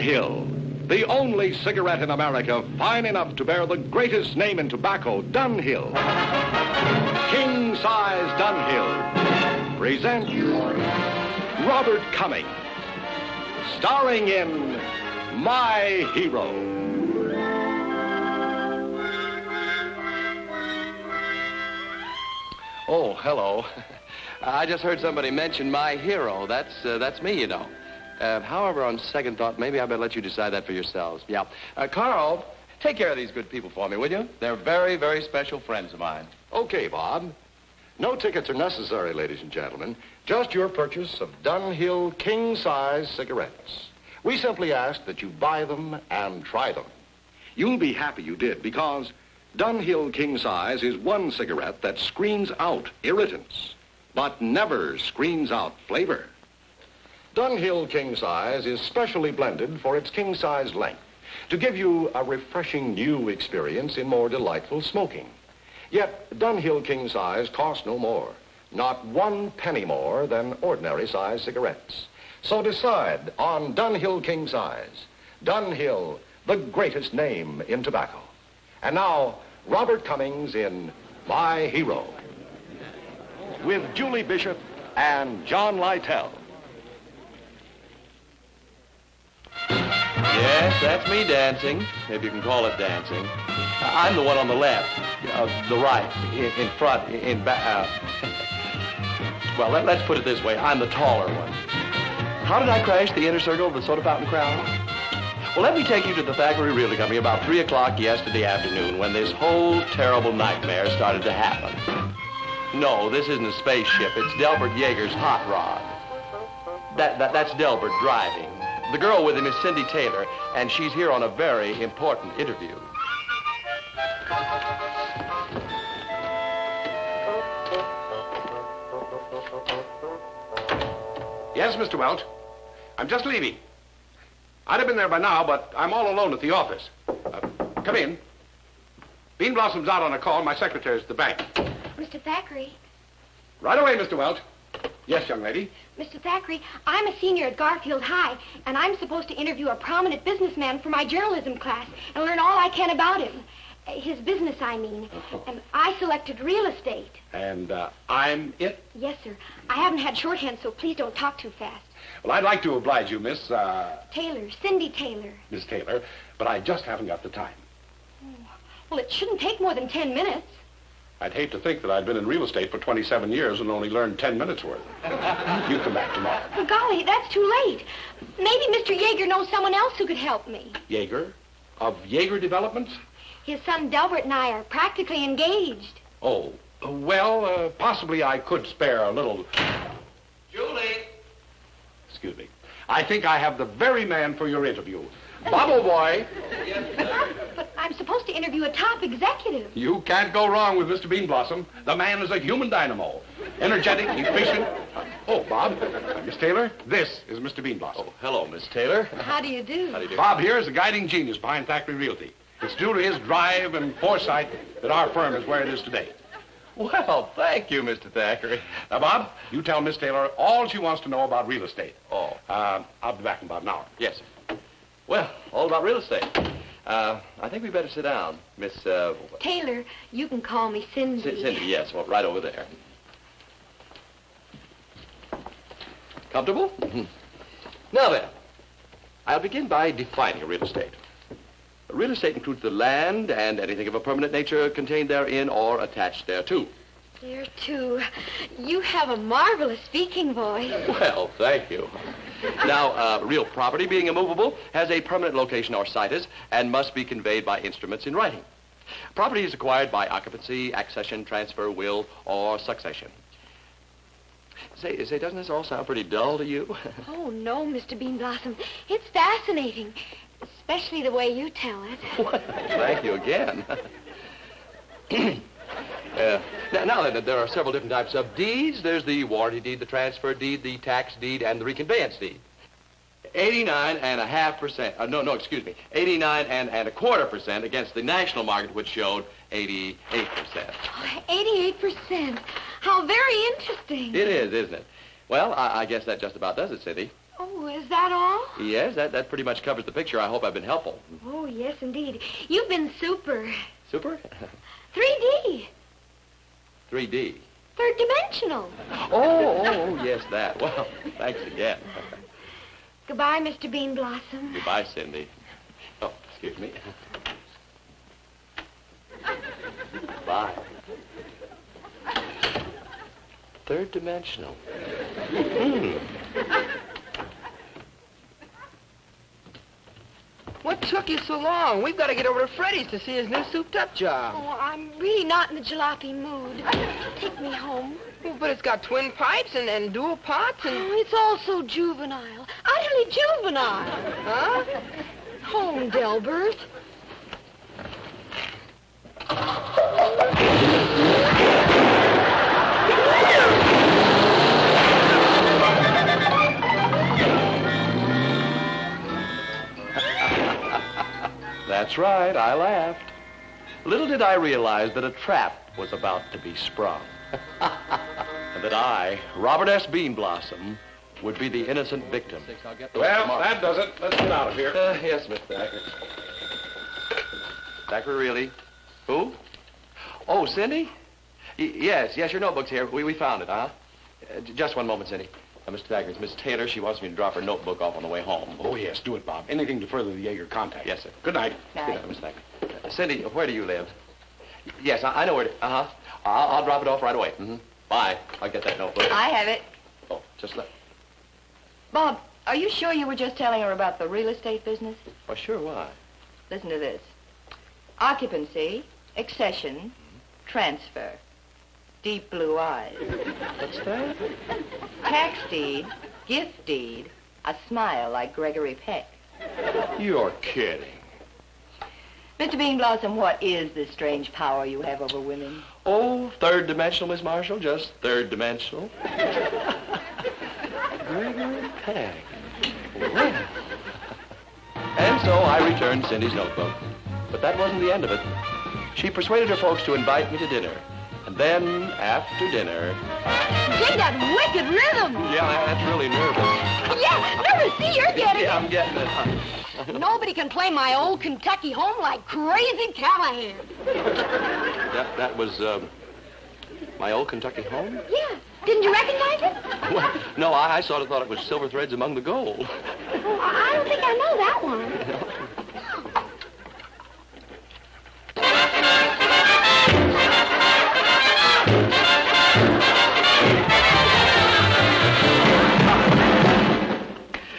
Dunhill, the only cigarette in America fine enough to bear the greatest name in tobacco, Dunhill. King Size Dunhill presents Robert Cummings, starring in My Hero. Oh, hello. I just heard somebody mention My Hero. That's me, you know. However, on second thought, maybe I better let you decide that for yourselves. Yeah. Carl, take care of these good people for me, will you? They're very, very special friends of mine. Okay, Bob. No tickets are necessary, ladies and gentlemen. Just your purchase of Dunhill king-size cigarettes. We simply ask that you buy them and try them. You'll be happy you did, because Dunhill king-size is one cigarette that screens out irritants, but never screens out flavor. Dunhill king-size is specially blended for its king-size length to give you a refreshing new experience in more delightful smoking. Yet, Dunhill king-size costs no more, not 1 penny more than ordinary-size cigarettes. So decide on Dunhill king-size. Dunhill, the greatest name in tobacco. And now, Robert Cummings in My Hero, with Julie Bishop and John Lytell. Yes, that's me dancing, if you can call it dancing. I'm the one on the left, the right, in front, in back. Well, let's put it this way. I'm the taller one. How did I crash the inner circle of the soda fountain crowd? Well, let me take you to the Thackeray Realty Company about 3 o'clock yesterday afternoon when this whole terrible nightmare started to happen. No, this isn't a spaceship. It's Delbert Yeager's hot rod. That's Delbert driving. The girl with him is Cindy Taylor, and she's here on a very important interview. Yes, Mr. Welch. I'm just leaving. I'd have been there by now, but I'm all alone at the office. Come in. Bean Blossom's out on a call. My secretary's at the bank. Mr. Thackeray. Right away, Mr. Welch. Yes, young lady. Mr. Thackeray, I'm a senior at Garfield High, and I'm supposed to interview a prominent businessman for my journalism class and learn all I can about him. His business, I mean. And I selected real estate. And I'm it? Yes, sir. I haven't had shorthand, so please don't talk too fast. Well, I'd like to oblige you, Miss... Taylor, Cindy Taylor. Miss Taylor, but I just haven't got the time. Oh. Well, it shouldn't take more than 10 minutes. I'd hate to think that I'd been in real estate for 27 years and only learned 10 minutes worth. You come back tomorrow. Well, golly, that's too late. Maybe Mr. Yeager knows someone else who could help me. Yeager? Of Yeager Developments? His son Delbert and I are practically engaged. Oh, well, possibly I could spare a little... Julie! Excuse me. I think I have the very man for your interview. Bobble boy. Yes, sir. But I'm supposed to interview a top executive. You can't go wrong with Mr. Bean Blossom. The man is a human dynamo. Energetic, efficient. Oh, Bob. Miss Taylor, this is Mr. Bean Blossom. Oh, hello, Miss Taylor. How do you do? How do you do? Bob here is the guiding genius behind Thackeray Realty. It's due to his drive and foresight that our firm is where it is today. Well, thank you, Mr. Thackeray. Now, Bob, you tell Miss Taylor all she wants to know about real estate. Oh. I'll be back in about an hour. Yes, sir. Well, all about real estate. I think we better sit down, Miss... Taylor, you can call me Cindy. Cindy, yes. Well, right over there. Comfortable? Mm-hmm. Now then, I'll begin by defining real estate. Real estate includes the land and anything of a permanent nature contained therein or attached thereto. Thereto. You have a marvelous speaking voice. Well, thank you. Now, real property, being immovable, has a permanent location or situs and must be conveyed by instruments in writing. Property is acquired by occupancy, accession, transfer, will, or succession. Say, doesn't this all sound pretty dull to you? Oh, no, Mr. Bean Blossom. It's fascinating, especially the way you tell it. Well, thank you again. Now, there are several different types of deeds. There's the warranty deed, the transfer deed, the tax deed, and the reconveyance deed. 89.5%. 89.25% against the national market, which showed 88%. Oh, 88%. How very interesting. It is, isn't it? Well, I guess that just about does it, Cindy. Oh, is that all? Yes, that pretty much covers the picture. I hope I've been helpful. Oh, yes, indeed. You've been super. Super? 3D. 3D. Third dimensional. Oh, yes, that. Well, thanks again. Goodbye, Mr. Bean Blossom. Goodbye, Cindy. Oh, excuse me. Bye. Third dimensional. What took you so long? We've got to get over to Freddy's to see his new souped-up job. Oh, I'm really not in the jalopy mood. Take me home. Oh, but it's got twin pipes and dual pots and... Oh, it's all so juvenile. Utterly juvenile. Huh? Home, Delbert. That's right, I laughed. Little did I realize that a trap was about to be sprung. And that I, Robert S. Bean Blossom, would be the innocent victim. Well, that does it. Let's get out of here. Yes, Miss Thacker. Thacker, really? Who? Oh, Cindy? Yes, your notebook's here. We found it, huh? Just one moment, Cindy. Mr. Thacker, it's Miss Taylor. She wants me to drop her notebook off on the way home. Oh, yes, do it, Bob. Anything to further the Jaeger contact. Yes, sir. Good night. Good night, Miss Thacker. Cindy, where do you live? Yes, I know where to... Uh-huh. I'll drop it off right away. Mm-hmm. Bye. I'll get that notebook. I have it. Oh, just let... Bob, are you sure you were just telling her about the real estate business? Oh, sure, why? Listen to this. Occupancy, accession, transfer, deep blue eyes. What's that? Tax deed, gift deed, a smile like Gregory Peck. You're kidding. Mr. Bean Blossom, what is this strange power you have over women? Oh, third dimensional, Miss Marshall. Just third dimensional. Gregory Peck. Well. And so I returned Cindy's notebook. But that wasn't the end of it. She persuaded her folks to invite me to dinner. And then, after dinner... Dig that wicked rhythm. Yeah, that's really nervous. Yeah, nervous. See, you're getting Yeah, it. I'm getting it. Nobody can play my old Kentucky home like Crazy Callahan. That was, my old Kentucky home? Yeah. Didn't you recognize it? Well, no, I sort of thought it was Silver Threads Among the Gold. Oh, I don't think I know that one.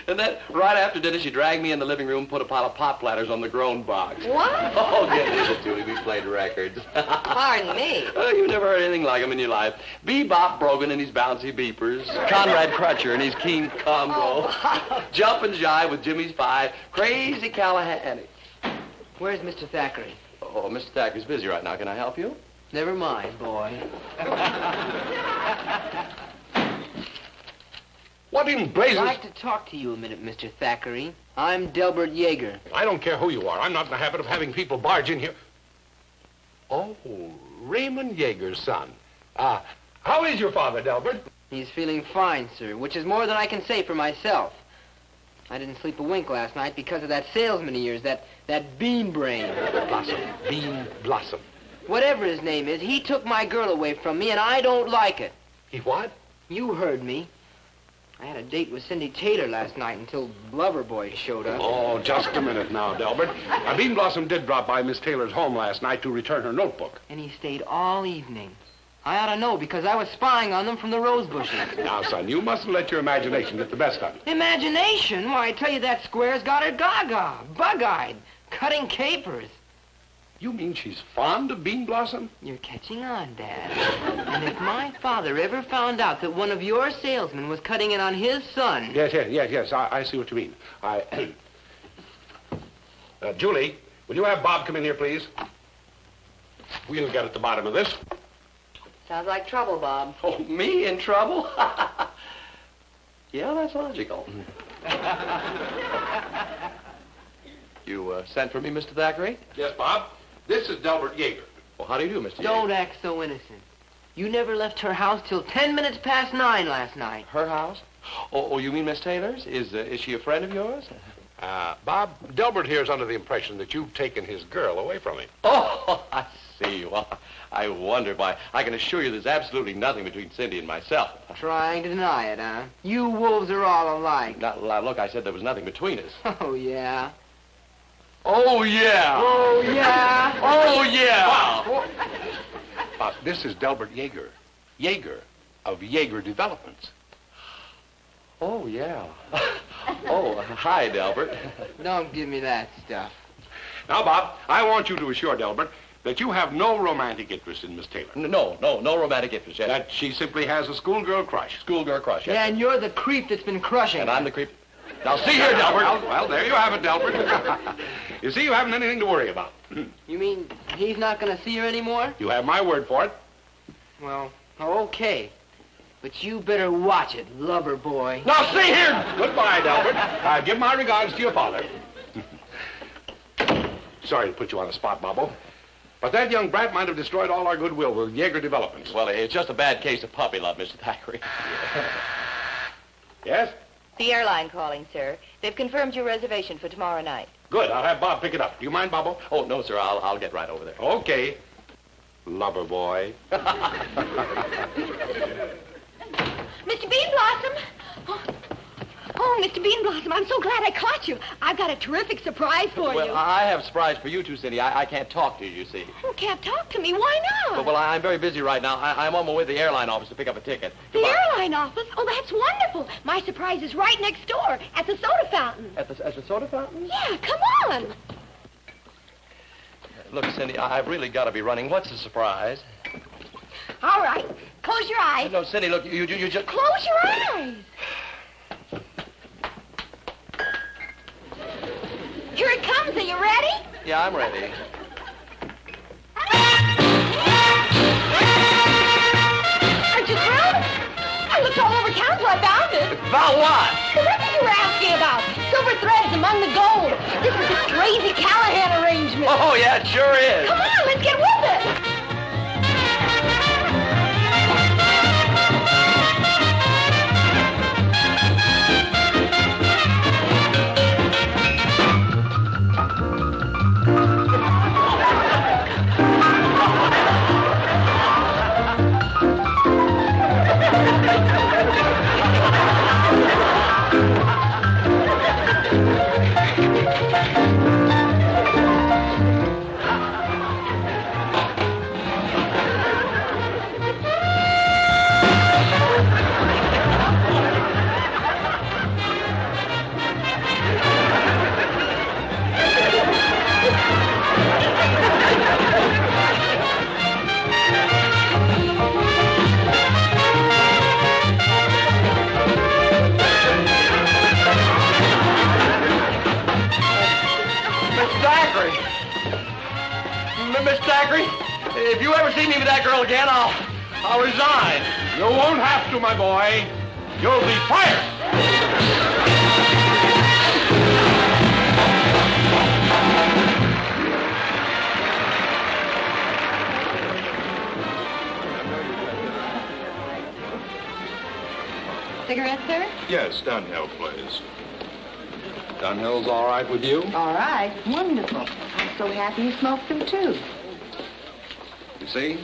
And then, right after dinner, she dragged me in the living room, put a pile of pop platters on the groan box. What? Oh, get it, Julie. We played records. Pardon me. Oh, you never heard anything like him in your life. Bebop Brogan and his bouncy beepers. Conrad Crutcher and his keen combo. Oh. Jumpin' Jive with Jimmy's Five. Crazy Callahan. Where's Mr. Thackeray? Oh, Mr. Thackeray's busy right now. Can I help you? Never mind, boy. What in blazes? I'd like to talk to you a minute, Mr. Thackeray. I'm Delbert Yeager. I don't care who you are. I'm not in the habit of having people barge in here. Oh, Raymond Yeager's son. How is your father, Delbert? He's feeling fine, sir, which is more than I can say for myself. I didn't sleep a wink last night because of that salesman of yours, that bean brain. Blossom. Bean Blossom. Whatever his name is, he took my girl away from me, and I don't like it. He what? You heard me. I had a date with Cindy Taylor last night until Loverboy showed up. Oh, just a minute now, Delbert. Bean Blossom did drop by Miss Taylor's home last night to return her notebook. And he stayed all evening. I ought to know because I was spying on them from the rose bushes. Now, son, you mustn't let your imagination get the best of you. Imagination? Why, I tell you, that square's got her gaga, bug-eyed, cutting capers. You mean she's fond of Bean Blossom? You're catching on, Dad. And if my father ever found out that one of your salesmen was cutting in on his son... Yes. I see what you mean. Julie, will you have Bob come in here, please? We'll get at the bottom of this. Sounds like trouble, Bob. Oh, me in trouble? Yeah, that's logical. You sent for me, Mr. Thackeray? Yes, Bob. This is Delbert Yeager. Well, how do you do, Mr. Don't Yeager? act so innocent. You never left her house till 10 minutes past 9 last night. Her house? Oh, you mean Miss Taylor's? Is she a friend of yours? Bob, Delbert here's under the impression that you've taken his girl away from him. Oh, I see. Well, I wonder why. I can assure you there's absolutely nothing between Cindy and myself. Trying to deny it, huh? You wolves are all alike. Now, look, I said there was nothing between us. Oh, yeah. Oh, yeah. Oh, yeah. Oh, yeah. Bob, this is Delbert Yeager. Yeager of Yeager Developments. Oh, yeah. Oh, hi, Delbert. Don't give me that stuff. Now, Bob, I want you to assure Delbert that you have no romantic interest in Miss Taylor. No romantic interest, yes. That she simply has a schoolgirl crush. Schoolgirl crush, yes. Yeah, and you're the creep that's been crushing. And I'm the creep. Now, see here, Delbert. Well, there you have it, Delbert. You see, you haven't anything to worry about. You mean he's not going to see her anymore? You have my word for it. Well, okay. But you better watch it, lover boy. Now, see here. Goodbye, Delbert. Give my regards to your father. Sorry to put you on the spot, Bobo. But that young brat might have destroyed all our goodwill with Yeager Developments. Well, it's just a bad case of puppy love, Mr. Thackeray. Yes? The airline calling, sir. They've confirmed your reservation for tomorrow night. Good. I'll have Bob pick it up. Do you mind, Bobo? Oh, no, sir. I'll get right over there. Okay. Lover boy. Mr. Bean Blossom! Oh, Mr. Bean Blossom, I'm so glad I caught you. I've got a terrific surprise for Well, you. I have a surprise for you, too, Cindy. I can't talk to you, you see. You can't talk to me. Why not? Well, I'm very busy right now. I'm on my way to the airline office to pick up a ticket. The Goodbye. airline office? Oh, that's wonderful. My surprise is right next door at the soda fountain. At the soda fountain? Yeah, come on. Look, Cindy, I've really got to be running. What's the surprise? All right. Close your eyes. No, Cindy, look, you just... Close your eyes. Here it comes. Are you ready? Yeah, I'm ready. Aren't you thrilled? I looked all over town till I found it. About what? The record you were asking about. Silver threads among the gold. This is a crazy Callahan arrangement. Oh, yeah, it sure is. Come on, let's get with it. Miss Thackeray, if you ever see me with that girl again, I'll resign. You won't have to, my boy. You'll be fired. Cigarette, sir? Yes, Dunhill, please. Dunhill's all right with you? All right. Wonderful. I'm so happy you smoked them, too. You see?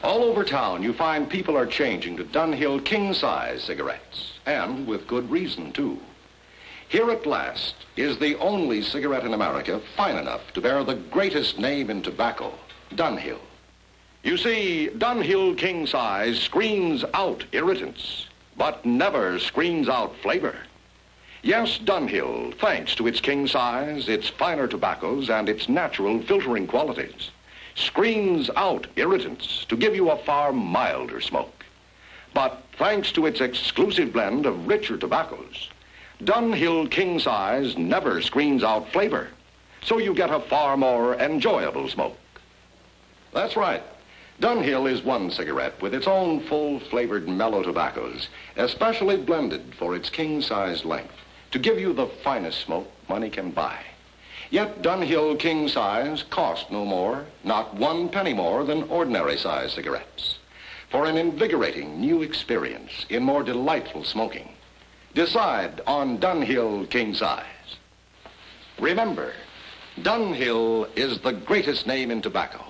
All over town, you find people are changing to Dunhill king-size cigarettes. And with good reason, too. Here at last is the only cigarette in America fine enough to bear the greatest name in tobacco, Dunhill. You see, Dunhill king-size screens out irritants, but never screens out flavor. Yes, Dunhill, thanks to its king size, its finer tobaccos, and its natural filtering qualities, screens out irritants to give you a far milder smoke. But thanks to its exclusive blend of richer tobaccos, Dunhill king size never screens out flavor, so you get a far more enjoyable smoke. That's right. Dunhill is one cigarette with its own full-flavored mellow tobaccos, especially blended for its king-size length, to give you the finest smoke money can buy. Yet Dunhill king size cost no more, not 1 penny more than ordinary size cigarettes. for an invigorating new experience in more delightful smoking, decide on Dunhill King Size. Remember, Dunhill is the greatest name in tobacco,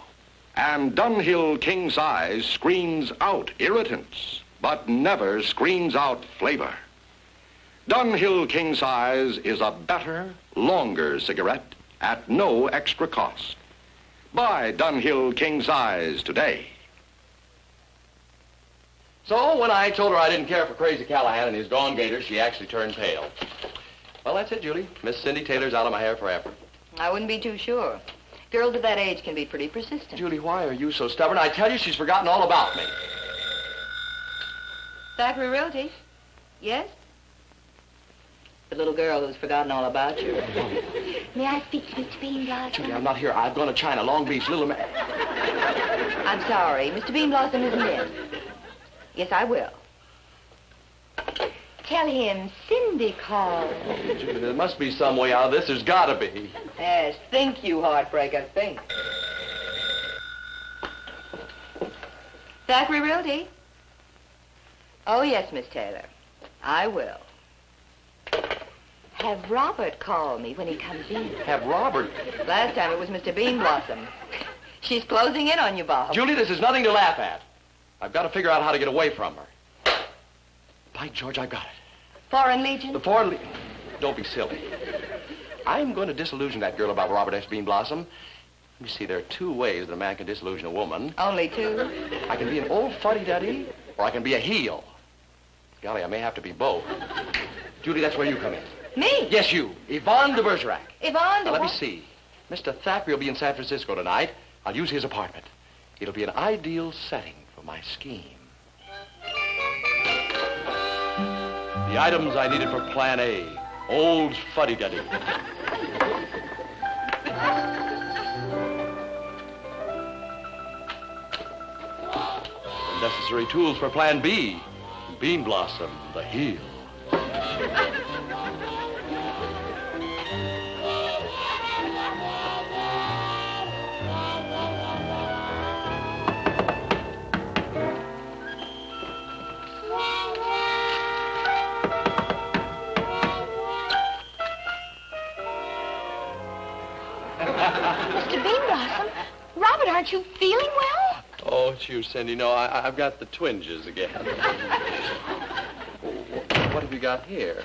and Dunhill King Size screens out irritants, but never screens out flavor. Dunhill King Size is a better, longer cigarette at no extra cost. Buy Dunhill King Size today. So when I told her I didn't care for Crazy Callahan and his Gone Gator, she actually turned pale. Well, that's it, Julie. Miss Cindy Taylor's out of my hair forever. I wouldn't be too sure. Girls of that age can be pretty persistent. Julie, why are you so stubborn? I tell you, she's forgotten all about me. Thackeray Realty? Yes? The little girl who's forgotten all about you. May I speak to Mr. Beanblossom? Julie, I'm not here. I've gone to China, Long Beach, Little Man. I'm sorry. Mr. Beanblossom isn't in. Yes, I will. Tell him Cindy called. Oh, Julie, there must be some way out of this. There's got to be. Yes, think, you heartbreaker, think. Thackeray Realty? Oh, yes, Miss Taylor. I will. Have Robert call me when he comes in. Have Robert? Last time it was Mr. Beanblossom. She's closing in on you, Bob. Julie, this is nothing to laugh at. I've got to figure out how to get away from her. By George, I've got it. Foreign Legion? The Foreign Legion. Don't be silly. I'm going to disillusion that girl about Robert S. Beanblossom. You see, there are two ways that a man can disillusion a woman. Only two? I can be an old fuddy-duddy, or I can be a heel. Golly, I may have to be both. Julie, that's where you come in. Me? Yes, you. Yvonne de Bergerac. Yvonne de Now, let me what? see. Mr. Thackeray will be in San Francisco tonight. I'll use his apartment. It'll be an ideal setting for my scheme. The items I needed for Plan A. Old fuddy-duddy. The necessary tools for Plan B. Beanblossom, the heel. Mr. Beanblossom, Robert, aren't you feeling well? Oh, it's you, Cindy. No, I've got the twinges again. What have you got here?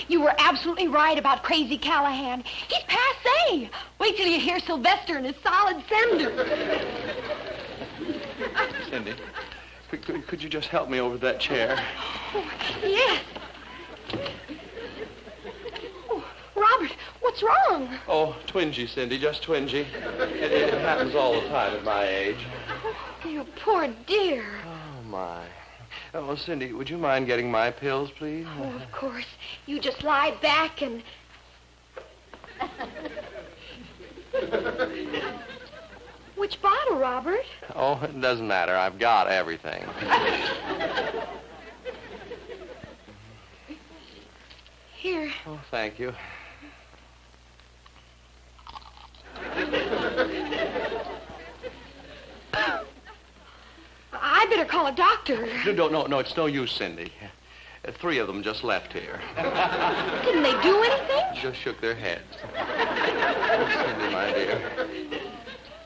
You were absolutely right about Crazy Callahan. He's passé. Wait till you hear Sylvester and his solid sender. Cindy, could you just help me over to that chair? Oh, yes. Oh, Robert, what's wrong? Oh, twingy, Cindy, just twingy. It happens all the time at my age. Oh, you poor dear. Oh, my. Oh, Cindy, would you mind getting my pills, please? Oh, of course. You just lie back and... Which bottle, Robert? Oh, it doesn't matter. I've got everything. Here. Oh, thank you. I better call a doctor. No, it's no use, Cindy. 3 of them just left here. Didn't they do anything? Just shook their heads. Oh, Cindy, my dear.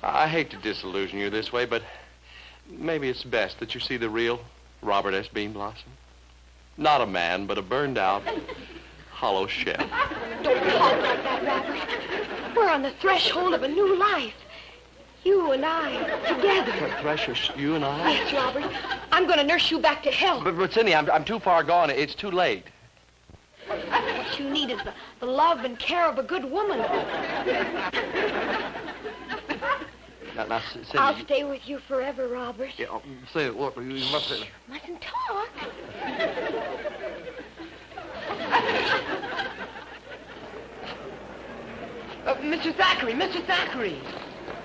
I hate to disillusion you this way, but maybe it's best that you see the real Robert S. Beanblossom. Not a man, but a burned-out, hollow shell. Don't talk like that, Robert. We're on the threshold of a new life. You and I, together. Thresher, you and I? Yes, Robert. I'm going to nurse you back to health. But Cindy, I'm too far gone. It's too late. What you need is the love and care of a good woman. Now, Cindy... I'll stay with you forever, Robert. Yeah, say it. What? You must say... Mustn't talk. Mr. Thackeray, Mr. Thackeray.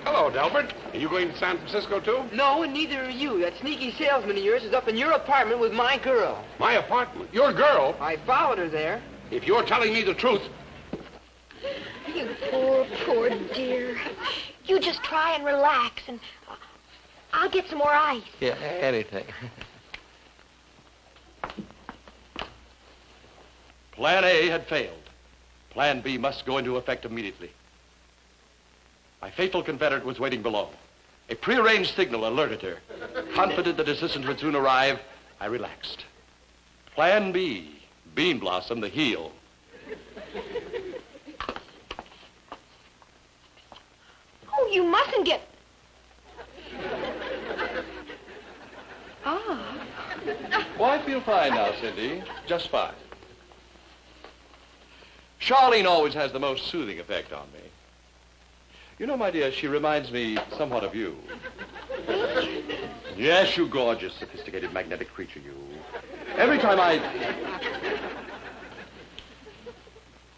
Hello, Delbert. Are you going to San Francisco, too? No, and neither are you. That sneaky salesman of yours is up in your apartment with my girl. My apartment? Your girl? I followed her there. If you're telling me the truth... You poor dear. You just try and relax, and I'll get some more ice. Yeah, anything. Plan A had failed. Plan B must go into effect immediately. My faithful Confederate was waiting below. A prearranged signal alerted her. Confident that assistance would soon arrive, I relaxed. Plan B, Bean Blossom, the heel. Oh, you mustn't get... Ah. Oh, I feel fine now, Cindy. Just fine. Charlene always has the most soothing effect on me. You know, my dear, she reminds me somewhat of you. Yes, you gorgeous, sophisticated, magnetic creature, you. Every time I...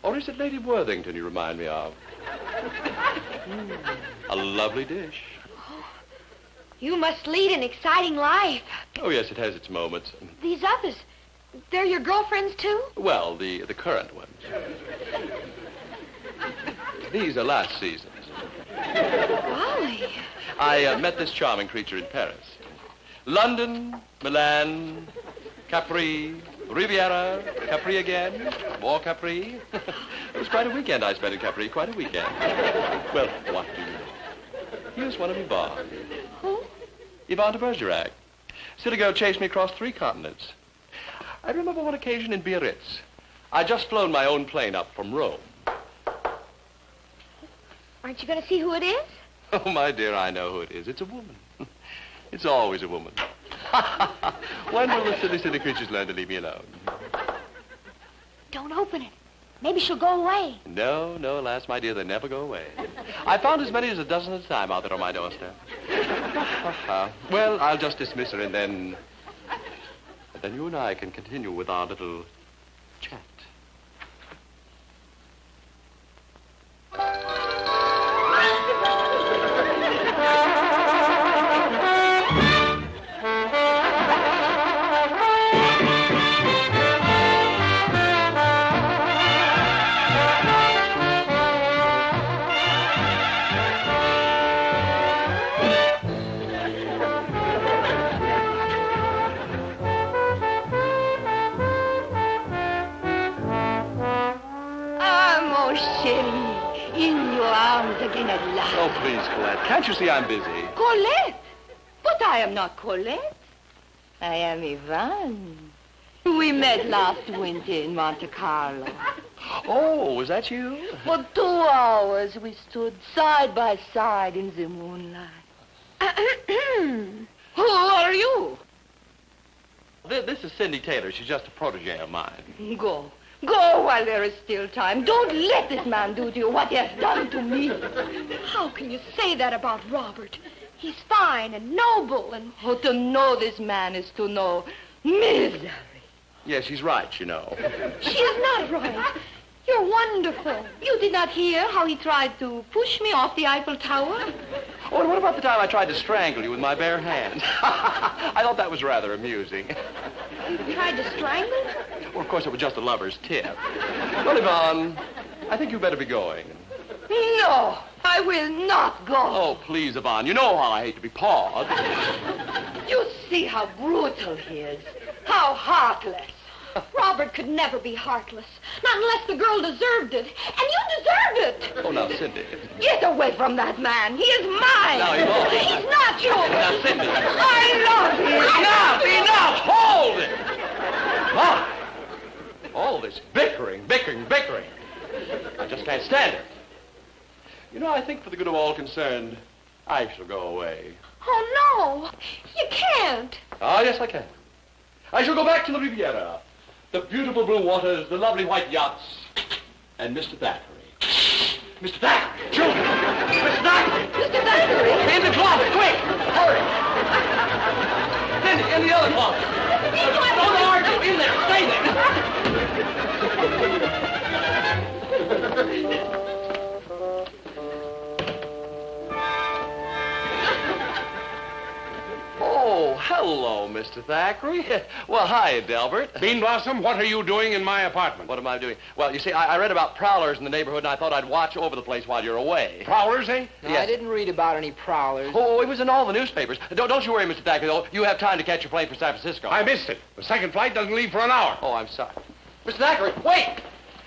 Or is it Lady Worthington you remind me of? A lovely dish. You must lead an exciting life. Oh, yes, it has its moments. These others, they're your girlfriends, too? Well, the current ones. These are last season's. Golly. I met this charming creature in Paris. London, Milan, Capri, Riviera, Capri again, more Capri. It was quite a weekend I spent in Capri, quite a weekend. Well, what do you know? Here's one of Yvonne. Who? Yvonne de Bergerac. Silly girl chased me across 3 continents. I remember one occasion in Biarritz. I'd just flown my own plane up from Rome. Aren't you going to see who it is? Oh, my dear, I know who it is. It's a woman. It's always a woman. When will the silly creatures learn to leave me alone? Don't open it. Maybe she'll go away. No, alas, my dear, they never go away. I found as many as a dozen at a time out there on my doorstep. Well, I'll just dismiss her and then you and I can continue with our little chat. Oh, please, Colette. Can't you see I'm busy? Colette? But I am not Colette. I am Yvonne. We met last winter in Monte Carlo. Oh, was that you? For 2 hours, we stood side by side in the moonlight. Who are you? This is Cindy Taylor. She's just a protege of mine. Go. Go while there is still time. Don't let this man do to you what he has done to me. How can you say that about Robert? He's fine and noble and... Oh, to know this man is to know misery. Yes, she's right, you know. She is not right. You're wonderful. You did not hear how he tried to push me off the Eiffel Tower? Oh, and what about the time I tried to strangle you with my bare hands? I thought that was rather amusing. You tried to strangle? Well, of course, it was just a lover's tip. Well, Yvonne, I think you better be going. No, I will not go. Oh, please, Yvonne, you know how I hate to be pawed. You see how brutal he is, how heartless. Robert could never be heartless, not unless the girl deserved it. And you deserved it. Oh, now, Cindy. Get away from that man. He is mine. Now, Yvonne. He's not yours. Now, Cindy. I love him. Enough! Hold it! Why? All this bickering. I just can't stand it. You know, I think for the good of all concerned, I shall go away. Oh, no. You can't. Ah, yes, I can. I shall go back to the Riviera. The beautiful blue waters, the lovely white yachts, and Mr. Thackeray. Mr. Thackeray! Children! Mr. Thackeray! Mr. Thackeray! In the closet, quick! Hurry! In the other closet! Don't argue! In there! Stay there! Oh, hello. hello, Mr. Thackeray. Well, hi, Delbert. Bean Blossom, what are you doing in my apartment? What am I doing? Well, you see, I read about prowlers in the neighborhood, and I thought I'd watch over the place while you're away. Prowlers, eh? No, Yes. I didn't read about any prowlers. Oh, it was in all the newspapers. Don't you worry, Mr. Thackeray, though. You have time to catch your plane for San Francisco. I missed it. The second flight doesn't leave for an hour. Oh, I'm sorry. Mr. Thackeray, wait!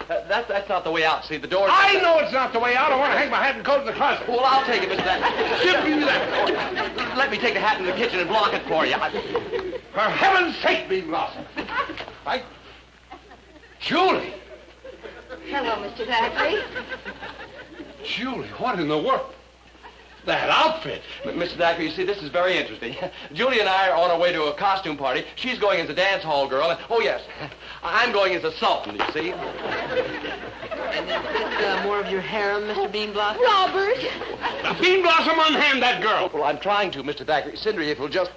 That's not the way out. See, the door's... I know it's not the way out. I want to hang my hat and coat in the closet. Well, I'll take it, Mr. Thackeray. Give me that. Let me take the hat in the kitchen and block it for you. For heaven's sake, Bean Blossom. Julie. Hello, Mr. Thackeray. Julie, what in the world? That outfit. Mr. Thackeray, you see, this is very interesting. Julie and I are on our way to a costume party. She's going as a dance hall girl, and, oh, yes, I'm going as a sultan, you see. And is this more of your harem, Mr. Bean Blossom? Robert! Now, Bean Blossom, unhand that girl. Well, I'm trying to, Mr. Thackeray. Sindri, if you'll just...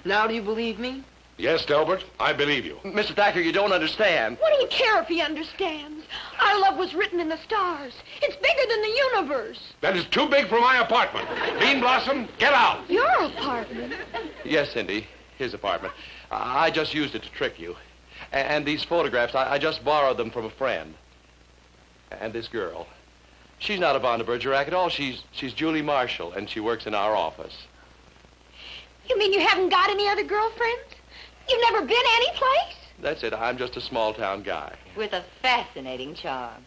Now do you believe me? Yes, Delbert, I believe you. Mr. Thackeray, you don't understand. What do you care if he understands? Our love was written in the stars. It's bigger than the universe. That is too big for my apartment. Bean Blossom, get out. Your apartment? Yes, Cindy, his apartment. I just used it to trick you. And these photographs, I just borrowed them from a friend. And this girl. She's not a Von de Bergerac at all. She's Julie Marshall, and she works in our office. You mean you haven't got any other girlfriends? You've never been anyplace? That's it. I'm just a small-town guy. With a fascinating charm.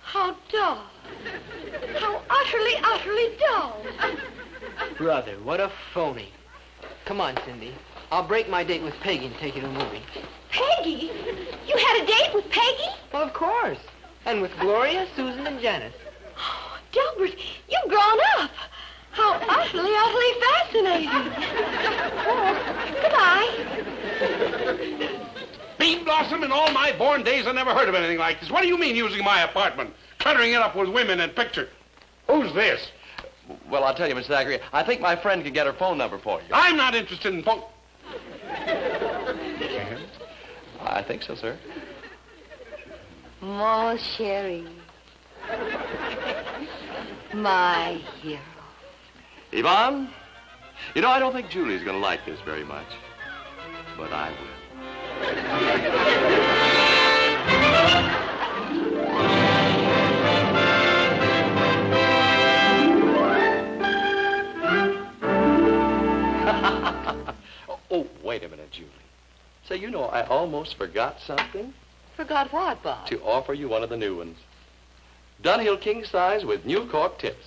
How dull. How utterly dull. Brother, what a phony. Come on, Cindy. I'll break my date with Peggy and take you to a movie. Peggy? You had a date with Peggy? Well, of course. And with Gloria, Susan, and Janice. Oh, Delbert, you've grown up. How utterly fascinating. Oh, goodbye. Bean Blossom, in all my born days, I never heard of anything like this. What do you mean using my apartment? Cluttering it up with women and pictures. Who's this? Well, I'll tell you, Mr. Thackeray, I think my friend can get her phone number for you. I'm not interested in phone... I think so, sir. Mon chéri. My hero. Yvonne, you know, I don't think Julie's going to like this very much. But I will. Oh, wait a minute, Julie. Say, you know, I almost forgot something. Forgot what, Bob? To offer you one of the new ones. Dunhill king size with new cork tips.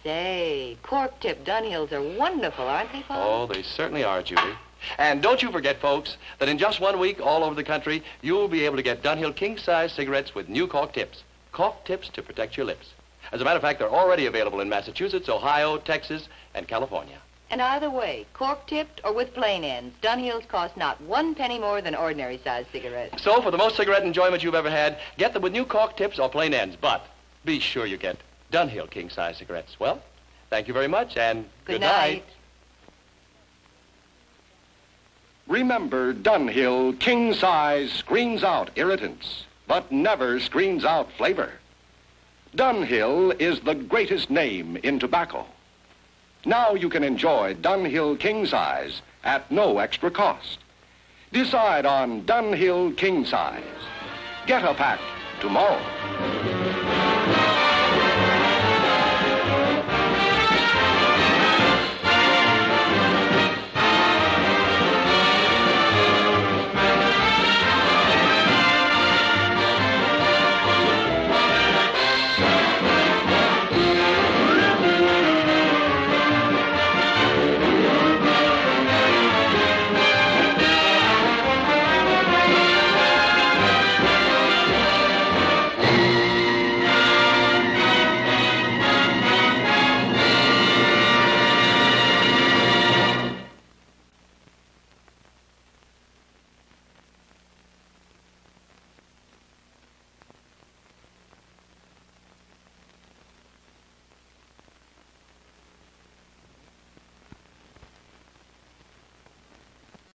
Say, cork-tip Dunhills are wonderful, aren't they, Bob? Oh, they certainly are, Julie. And don't you forget, folks, that in just 1 week all over the country, you'll be able to get Dunhill king-size cigarettes with new cork tips. Cork tips to protect your lips. As a matter of fact, they're already available in Massachusetts, Ohio, Texas, and California. And either way, cork-tipped or with plain ends, Dunhills cost not 1 penny more than ordinary-sized cigarettes. So, for the most cigarette enjoyment you've ever had, get them with new cork tips or plain ends. But be sure you get Dunhill king-size cigarettes. Well, thank you very much, and Good night. Remember, Dunhill king size screens out irritants, but never screens out flavor. Dunhill is the greatest name in tobacco. Now you can enjoy Dunhill king size at no extra cost. Decide on Dunhill king size. Get a pack tomorrow.